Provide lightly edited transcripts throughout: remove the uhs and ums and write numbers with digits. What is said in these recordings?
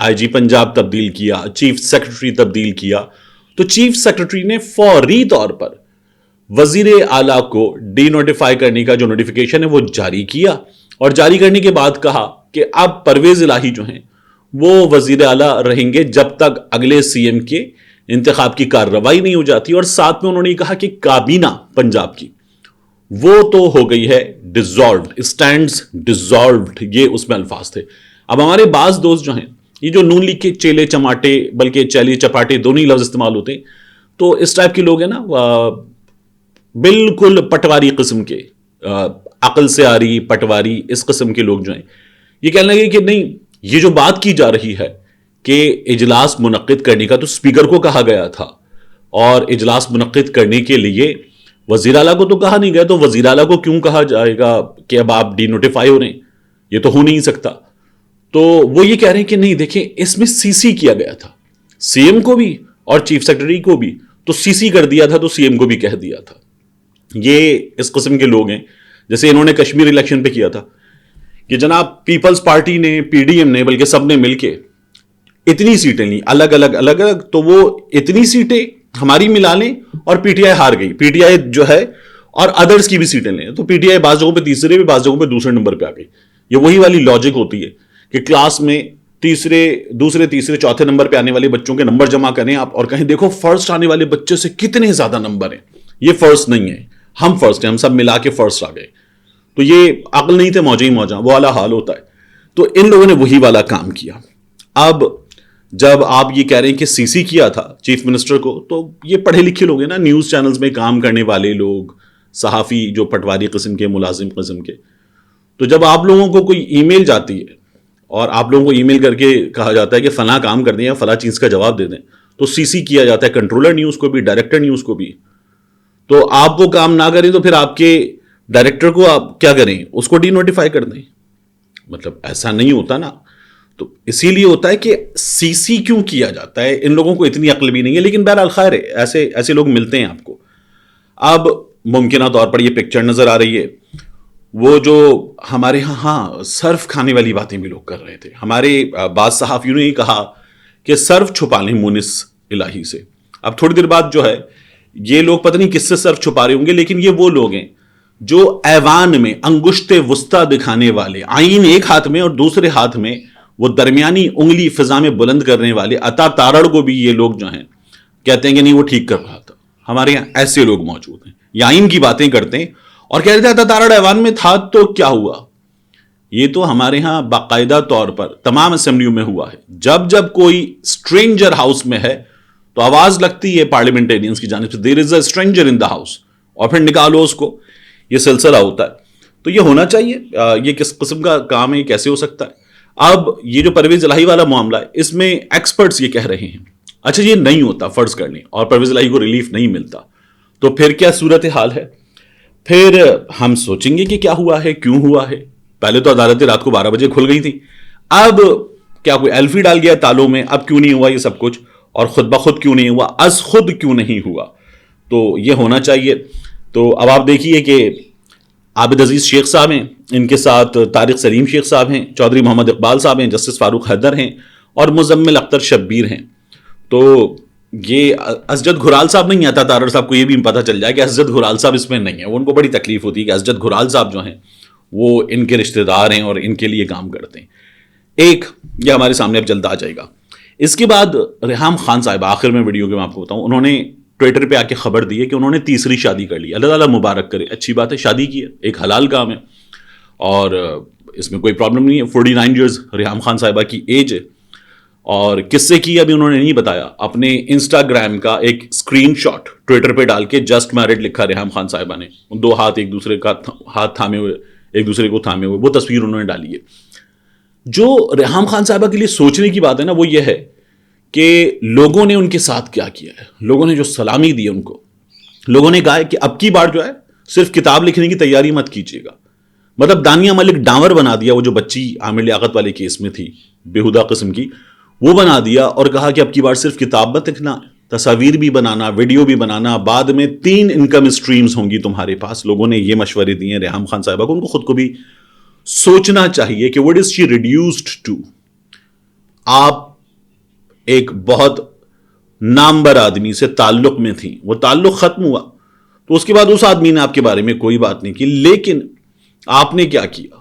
آئی جی پنجاب تبدیل کیا, chief secretary تبدیل کیا, تو چیف سیکرٹری نے فوری طور پر وزیر اعلیٰ کو ڈی نوٹیفائی کرنے کا جو نوٹیفیکیشن ہے وہ جاری کیا, اور جاری کرنے کے بعد کہا کہ اب پرویز الہی جو ہیں وہ وزیر اعلیٰ رہیں گے جب تک اگلے سی ایم کے انتخاب کی کارروائی نہیں ہو جاتی. اور ساتھ میں انہوں نے کہا کہ کابینہ پنجاب کی وہ تو ہو گئی ہے ڈیزالوڈ, اسٹینڈز ڈیزالوڈ, یہ اس میں الفاظ تھے. اب ہمارے بعض دوست جو ہیں, یہ جو نون لیگ کے چیلے چماٹے, بلکہ چیلے چپاٹے دونوں ہی لفظ استعمال ہوتے ہیں, تو اس ٹائپ کے لوگ ہیں نا, بالکل پٹواری قسم کے, عقل سے آ رہی پٹواری اس قسم کے لوگ جو ہیں, یہ کہنے لگے کہ نہیں, یہ جو بات کی جا رہی ہے کہ اجلاس منعقد کرنے کا تو اسپیکر کو کہا گیا تھا, اور اجلاس منعقد کرنے کے لیے وزیر اعلیٰ کو تو کہا نہیں گیا, تو وزیر اعلیٰ کو کیوں کہا جائے گا کہ اب آپ ڈی نوٹیفائی ہو رہے ہیں؟ یہ تو ہو نہیں سکتا. تو وہ یہ کہہ رہے ہیں کہ نہیں دیکھیں, اس میں سی سی کیا گیا تھا, سی ایم کو بھی اور چیف سیکرٹری کو بھی تو سی سی کر دیا تھا, تو سی ایم کو بھی کہہ دیا تھا. یہ اس قسم کے لوگ ہیں. جیسے انہوں نے کشمیر الیکشن پہ کیا تھا کہ جناب پیپلز پارٹی نے, پی ڈی ایم نے, بلکہ سب نے مل کے اتنی سیٹیں لیں الگ الگ, تو وہ اتنی سیٹیں ہماری ملا لیں, اور پی ٹی آئی ہار گئی. پی ٹی آئی جو ہے اور ادرس کی بھی سیٹیں لیں, تو پی ٹی آئی بعض جگہوں پہ تیسرے بھی, بعض جگہوں پہ دوسرے نمبر پہ آ گئی. یہ وہی والی لاجک ہوتی ہے کہ کلاس میں دوسرے تیسرے چوتھے نمبر پہ آنے والے بچوں کے نمبر جمع کریں آپ, اور کہیں دیکھو فرسٹ آنے والے بچے سے کتنے زیادہ نمبر ہیں. یہ فرسٹ نہیں ہے, ہم فرسٹ ہیں, ہم سب ملا کے فرسٹ آ گئے. تو یہ عقل نہیں تھے موجے ہی موجہ, وہ والا حال ہوتا ہے. تو ان لوگوں نے وہی والا کام کیا. اب جب آپ یہ کہہ رہے ہیں کہ سی سی کیا تھا چیف منسٹر کو, تو یہ پڑھے لکھے لوگ ہیں نا, نیوز چینلز میں کام کرنے والے لوگ, صحافی جو پٹواری قسم کے, ملازم قسم کے. تو جب آپ لوگوں کو کوئی ای میل جاتی ہے اور آپ لوگوں کو ای میل کر کے کہا جاتا ہے کہ فلاں کام کر دیں یا فلاں چیز کا جواب دے دیں, تو سی سی کیا جاتا ہے کنٹرولر نیوز کو بھی, ڈائریکٹر نیوز کو بھی. تو آپ وہ کام نہ کریں تو پھر آپ کے ڈائریکٹر کو آپ کیا کریں, اس کو ڈی نوٹیفائی کر دیں. مطلب ایسا نہیں ہوتا نا. تو اسی لیے ہوتا ہے کہ سی سی کیوں کیا جاتا ہے, ان لوگوں کو اتنی عقل بھی نہیں ہے. لیکن بہرحال خیر ہے, ایسے لوگ ملتے ہیں آپ کو. اب ممکنہ طور پر یہ پکچر نظر آ رہی ہے, وہ جو ہمارے ہاں صرف کھانے والی باتیں بھی لوگ کر رہے تھے. ہمارے بعض صحافیوں نے کہا کہ صرف چھپا لیں مونس الہی سے. اب تھوڑی دیر بعد جو ہے یہ لوگ پتہ نہیں کس سے صرف چھپا رہے ہوں گے, لیکن یہ وہ لوگ ہیں جو ایوان میں انگشت وسطی دکھانے والے, آئین ایک ہاتھ میں اور دوسرے ہاتھ میں وہ درمیانی انگلی فضا میں بلند کرنے والے عطا تارڑ کو بھی یہ لوگ جو ہیں کہتے ہیں کہ نہیں وہ ٹھیک کر رہا تھا. ہمارے یہاں ایسے لوگ موجود ہیں, یہ آئین کی باتیں کرتے ہیں اور کہہ رہے تھے عطا تارڑ ایوان میں تھا تو کیا ہوا. یہ تو ہمارے ہاں باقاعدہ طور پر تمام اسمبلیوں میں ہوا ہے. جب کوئی اسٹرینجر ہاؤس میں ہے تو آواز لگتی ہے پارلیمنٹرینز کی جانب سے, دیر is a stranger in the house, اور پھر نکالو اس کو. یہ سلسلہ ہوتا ہے. تو یہ ہونا چاہیے. یہ کس قسم کا کام ہے, کیسے ہو سکتا ہے. اب یہ جو پرویز الہی والا معاملہ ہے, اس میں ایکسپرٹس یہ کہہ رہے ہیں اچھا یہ نہیں ہوتا فرض کر لیں, اور پرویز الہی کو ریلیف نہیں ملتا, تو پھر کیا صورت حال ہے. پھر ہم سوچیں گے کہ کیا ہوا ہے, کیوں ہوا ہے. پہلے تو عدالتیں رات کو 12 بجے کھل گئی تھی, اب کیا کوئی ایلفی ڈال گیا تالوں میں, اب کیوں نہیں ہوا یہ سب کچھ, اور خود بخود کیوں نہیں ہوا, از خود کیوں نہیں ہوا. تو یہ ہونا چاہیے. تو اب آپ دیکھیے کہ عابد عزیز شیخ صاحب ہیں, ان کے ساتھ طارق سلیم شیخ صاحب ہیں, چودھری محمد اقبال صاحب ہیں, جسٹس فاروق حیدر ہیں, اور مزمل اختر شبیر ہیں. تو یہ اسجد گھرال صاحب نہیں, عطا تارڑ صاحب کو یہ بھی پتہ چل جائے کہ اسجد گھرال صاحب اس میں نہیں ہے. ان کو بڑی تکلیف ہوتی ہے کہ اسجد گھرال صاحب جو ہیں وہ ان کے رشتہ دار ہیں اور ان کے لیے کام کرتے ہیں. ایک یہ ہمارے سامنے اب جلد آ جائے گا. اس کے بعد ریحام خان صاحب, آخر میں ویڈیو کے میں آپ کو بتاؤں, انہوں نے ٹویٹر پہ آ کے خبر دی ہے کہ انہوں نے تیسری شادی کر لی. اللہ تعالیٰ مبارک کرے, اچھی بات ہے, شادی کی ہے, ایک حلال کام ہے, اور اس میں کوئی پرابلم نہیں ہے. 49 ایئرز ریحام خان صاحبہ کی ایج ہے, اور کس سے کی ابھی انہوں نے نہیں بتایا. اپنے انسٹاگرام کا ایک اسکرین شاٹ ٹویٹر پہ ڈال کے جسٹ میرڈ لکھا ریحام خان صاحبہ نے, 2 ہاتھ ایک دوسرے کا ہاتھ تھامے ہوئے, ایک دوسرے کو تھامے ہوئے, وہ تصویر انہوں نے ڈالی ہے. جو ریحام خان صاحبہ کے لیے سوچنے کی بات ہے نا, وہ یہ ہے کہ لوگوں نے ان کے ساتھ کیا کیا ہے. لوگوں نے جو سلامی دی ان کو, لوگوں نے کہا ہے کہ اب کی بار جو ہے صرف کتاب لکھنے کی تیاری مت کیجیے گا. مطلب دانیہ ملک ڈانور بنا دیا, وہ جو بچی عامر لیاقت والے کیس میں تھی بےہودہ قسم کی, وہ بنا دیا, اور کہا کہ اب کی بار صرف کتاب مت لکھنا, تصاویر بھی بنانا, ویڈیو بھی بنانا, بعد میں 3 انکم اسٹریمز ہوں گی تمہارے پاس. لوگوں نے یہ مشورے دیے ہیں ریحام خان صاحبہ کو. ان کو خود کو بھی سوچنا چاہیے کہ what is she reduced to. آپ ایک بہت نامور آدمی سے تعلق میں تھیں، وہ تعلق ختم ہوا تو اس کے بعد اس آدمی نے آپ کے بارے میں کوئی بات نہیں کی، لیکن آپ نے کیا کیا؟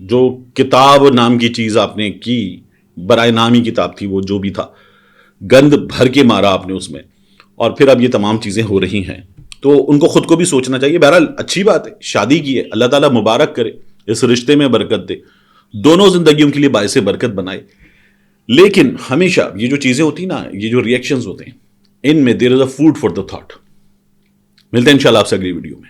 جو کتاب نام کی چیز آپ نے کی، برائے نامی کتاب تھی وہ، جو بھی تھا، گند بھر کے مارا آپ نے اس میں، اور پھر اب یہ تمام چیزیں ہو رہی ہیں، تو ان کو خود کو بھی سوچنا چاہیے. بہرحال اچھی بات ہے، شادی کی ہے، اللہ تعالیٰ مبارک کرے، اس رشتے میں برکت دے، دونوں زندگیوں کے لیے باعث برکت بنائے. لیکن ہمیشہ یہ جو چیزیں ہوتی نا، یہ جو ریئیکشنز ہوتے ہیں، ان میں there is a food for the thought. ملتے ہیں انشاءاللہ آپ سے اگلی ویڈیو میں.